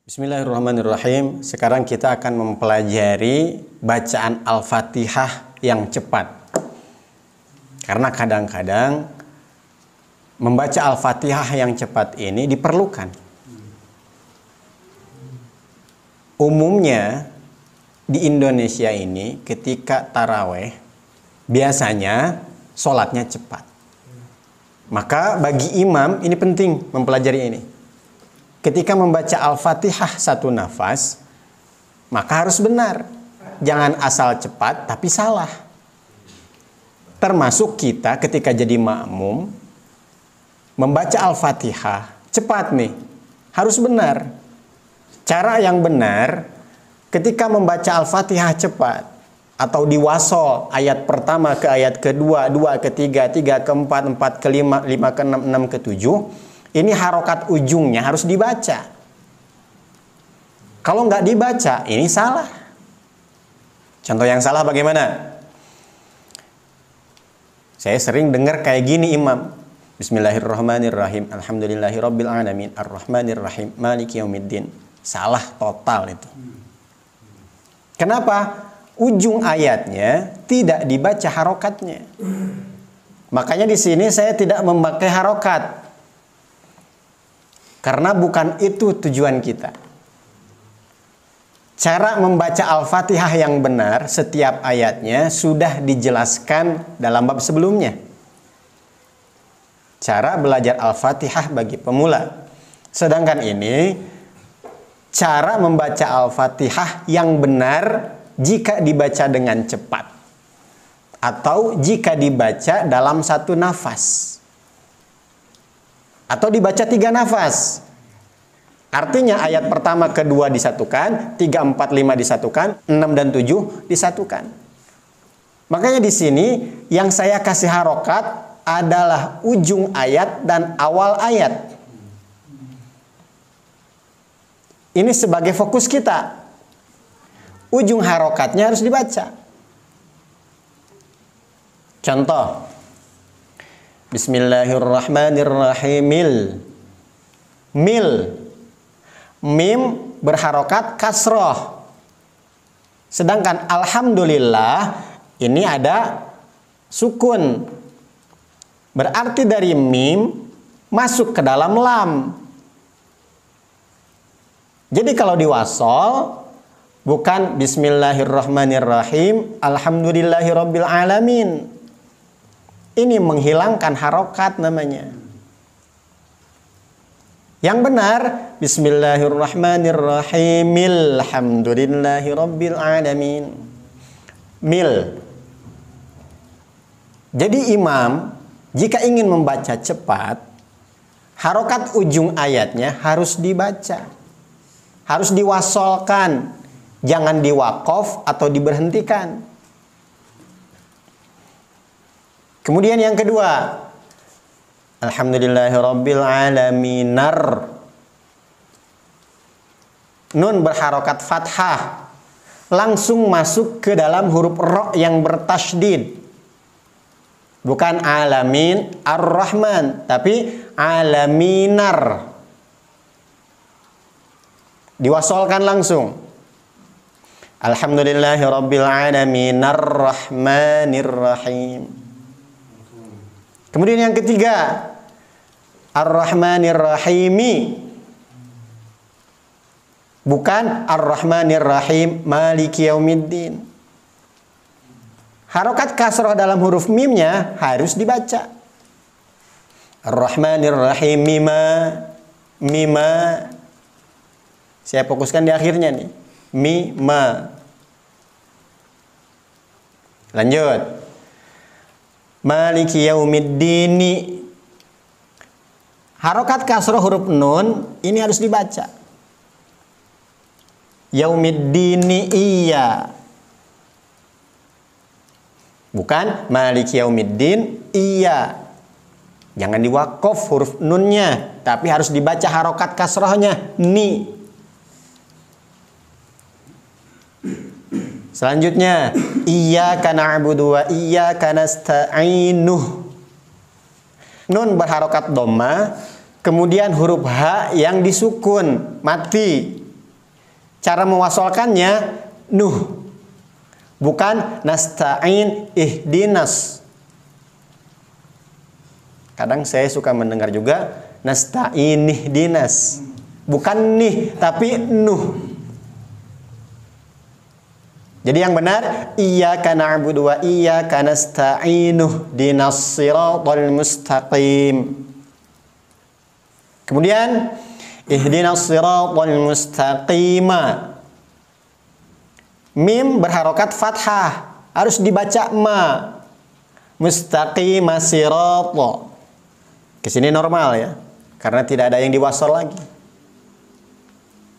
Bismillahirrahmanirrahim. Sekarang kita akan mempelajari bacaan Al-Fatihah yang cepat. Karena kadang-kadang membaca Al-Fatihah yang cepat ini diperlukan. Umumnya di Indonesia ini ketika taraweh biasanya sholatnya cepat. Maka bagi imam ini penting mempelajari ini. Ketika membaca Al-Fatihah satu nafas, maka harus benar. Jangan asal cepat tapi salah. Termasuk kita ketika jadi makmum, membaca Al-Fatihah cepat nih, harus benar. Cara yang benar, ketika membaca Al-Fatihah cepat, atau diwasol ayat pertama ke ayat kedua, dua ke tiga, tiga ke empat, empat ke lima, lima ke enam, enam ke tujuh, ini harokat ujungnya harus dibaca. Kalau nggak dibaca, ini salah. Contoh yang salah bagaimana? Saya sering dengar kayak gini imam. Bismillahirrahmanirrahim. Alhamdulillahirabbil alamin. Arrahmanirrahim. Maliki yaumiddin. Salah total itu. Kenapa? Ujung ayatnya tidak dibaca harokatnya. Makanya di sini saya tidak memakai harokat. Karena bukan itu tujuan kita. Cara membaca Al-Fatihah yang benar setiap ayatnya sudah dijelaskan dalam bab sebelumnya. Cara belajar Al-Fatihah bagi pemula. Sedangkan ini cara membaca Al-Fatihah yang benar jika dibaca dengan cepat. Atau jika dibaca dalam satu nafas. Atau dibaca 3 nafas. Artinya ayat pertama kedua disatukan, 3, 4, 5 disatukan, 6 dan 7 disatukan. Makanya di sini yang saya kasih harokat adalah ujung ayat dan awal ayat. Ini sebagai fokus kita. Ujung harokatnya harus dibaca. Contoh. Bismillahirrahmanirrahim. Mil. Mim berharokat kasroh. Sedangkan alhamdulillah ini ada sukun. Berarti dari mim masuk ke dalam lam. Jadi kalau diwasol bukan Bismillahirrahmanirrahim. Alhamdulillahirabbil alamin. Ini menghilangkan harokat namanya. Yang benar Bismillahirrahmanirrahim. Alhamdulillahirabbil alamin. Mil. Jadi imam jika ingin membaca cepat, harokat ujung ayatnya harus dibaca. Harus diwasolkan. Jangan diwakof atau diberhentikan. Kemudian yang kedua, Alhamdulillahirabbil alaminar. Nun berharokat fathah. Langsung masuk ke dalam huruf ro yang bertasydid. Bukan alamin ar-rahman, tapi alaminar. Diwasolkan langsung. Alhamdulillahirabbil alaminar rahmanir rahim. Kemudian yang ketiga, Ar-Rahmanir Rahimi. Bukan Ar-Rahmanir Rahim Maliki Yaumiddin. Harokat kasroh dalam huruf mimnya harus dibaca. Ar-Rahmanir Rahim mima. Mima. Saya fokuskan di akhirnya nih. Mima. Lanjut. Maliki yaumiddini. Harokat kasroh huruf nun ini harus dibaca. Yaumiddini iya. Bukan maliki yaumiddin iya. Jangan diwakof huruf nunnya, tapi harus dibaca harokat kasrohnya ni. Selanjutnya, iyyaka na'budu wa iyyaka nasta'inuh. Nun berharokat dhamma, kemudian huruf H yang disukun, mati. Cara mewasolkannya nuh. Bukan nasta'in ihdinas. Kadang saya suka mendengar juga nasta'in ihdinas. Bukan nih, tapi nuh. Jadi yang benar, iyyaka na'budu wa iyyaka nasta'inu ihdinas siratal mustaqim. Kemudian ihdinas siratal mustaqima. Mim berharokat fathah, harus dibaca ma. Mustaqima sirata. Ke sini normal ya, karena tidak ada yang diwasal lagi.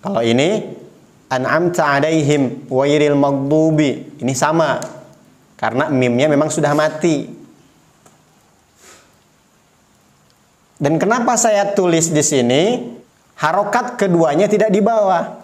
Kalau ini an'amta alaihim wairil maghdubi, ini sama karena mimnya memang sudah mati. Dan kenapa saya tulis di sini harokat keduanya tidak di bawah?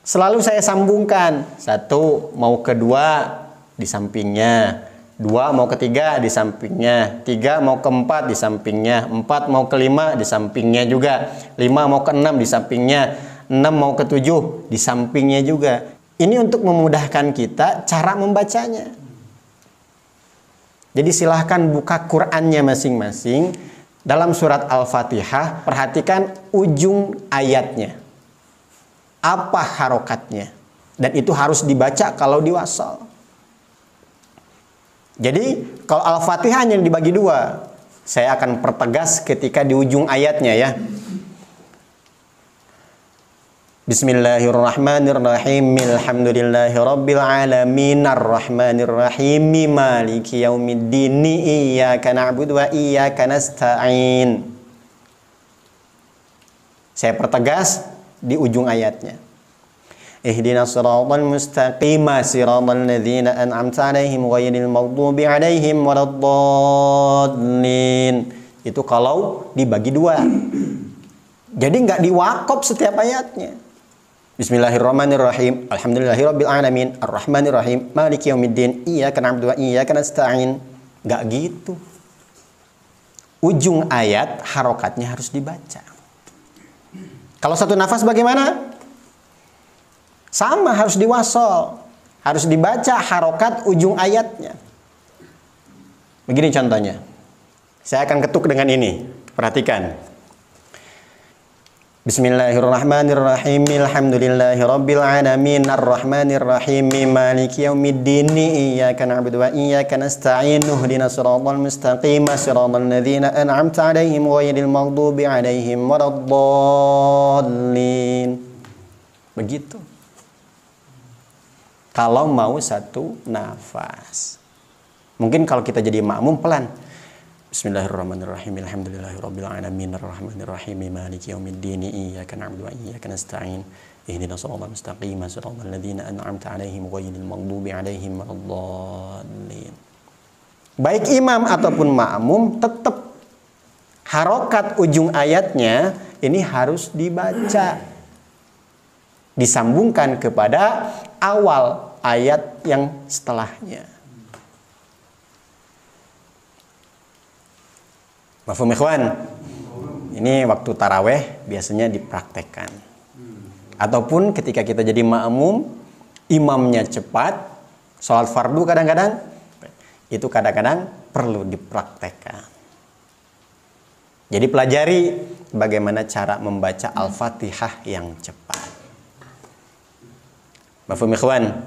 Selalu saya sambungkan, satu mau kedua di sampingnya, dua mau ketiga di sampingnya, tiga mau keempat di sampingnya, empat mau kelima di sampingnya juga, lima mau keenam di sampingnya, 6 mau ke 7 di sampingnya juga. Ini untuk memudahkan kita cara membacanya. Jadi silahkan buka Qur'annya masing-masing. Dalam surat Al-Fatihah, perhatikan ujung ayatnya. Apa harokatnya. Dan itu harus dibaca kalau diwasal. Jadi kalau Al-Fatihah yang dibagi dua, saya akan pertegas ketika di ujung ayatnya ya. Bismillahirrahmanirrahim. Alhamdulillahirabbil alamin arrahmanirrahim maliki yaumiddin iyyaka na'budu wa iyyaka nasta'in. Saya pertegas di ujung ayatnya. Ihdinas siratal mustaqim siratal ladzina an'amta 'alaihim ghairil maghdubi 'alaihim waladdallin. Itu kalau dibagi dua. Jadi nggak diwakop setiap ayatnya. Bismillahirrahmanirrahim. Alhamdulillahirabbil alamin arrahmanirrahim maliki yaumiddin iyyaka na'budu wa iyyaka nasta'in. Enggak gitu. Ujung ayat harokatnya harus dibaca. Kalau satu nafas bagaimana? Sama, harus diwasal. Harus dibaca harokat ujung ayatnya. Begini contohnya. Saya akan ketuk dengan ini. Perhatikan. Bismillahirrahmanirrahim. Alhamdulillahirabbil alamin arrahmanirrahim maliki yaumiddin iyyaka na'budu wa iyyaka nasta'in ihdinas siratal mustaqim siratal ladzina an'amta 'alaihim ghairil maghdubi 'alaihim waladdallin. Begitu. Kalau mau satu nafas. Mungkin kalau kita jadi makmum pelan. Bismillahirrahmanirrahim. Alhamdulillahirabbil alamin arrahmanirrahim maliki yaumiddin iyyaka na'budu wa iyyaka nasta'in ihdinas siratal mustaqim siratal ladzina an'amta 'alaihim ghairil maghdubi 'alaihim waladdallin. Baik imam ataupun makmum tetap harokat ujung ayatnya ini harus dibaca. Disambungkan kepada awal ayat yang setelahnya. Mafhum ikhwan? Ini waktu taraweh biasanya dipraktekkan. Ataupun ketika kita jadi makmum, imamnya cepat, sholat fardu kadang-kadang, itu kadang-kadang perlu dipraktekkan. Jadi pelajari bagaimana cara membaca Al-Fatihah yang cepat. Mafhum ikhwan?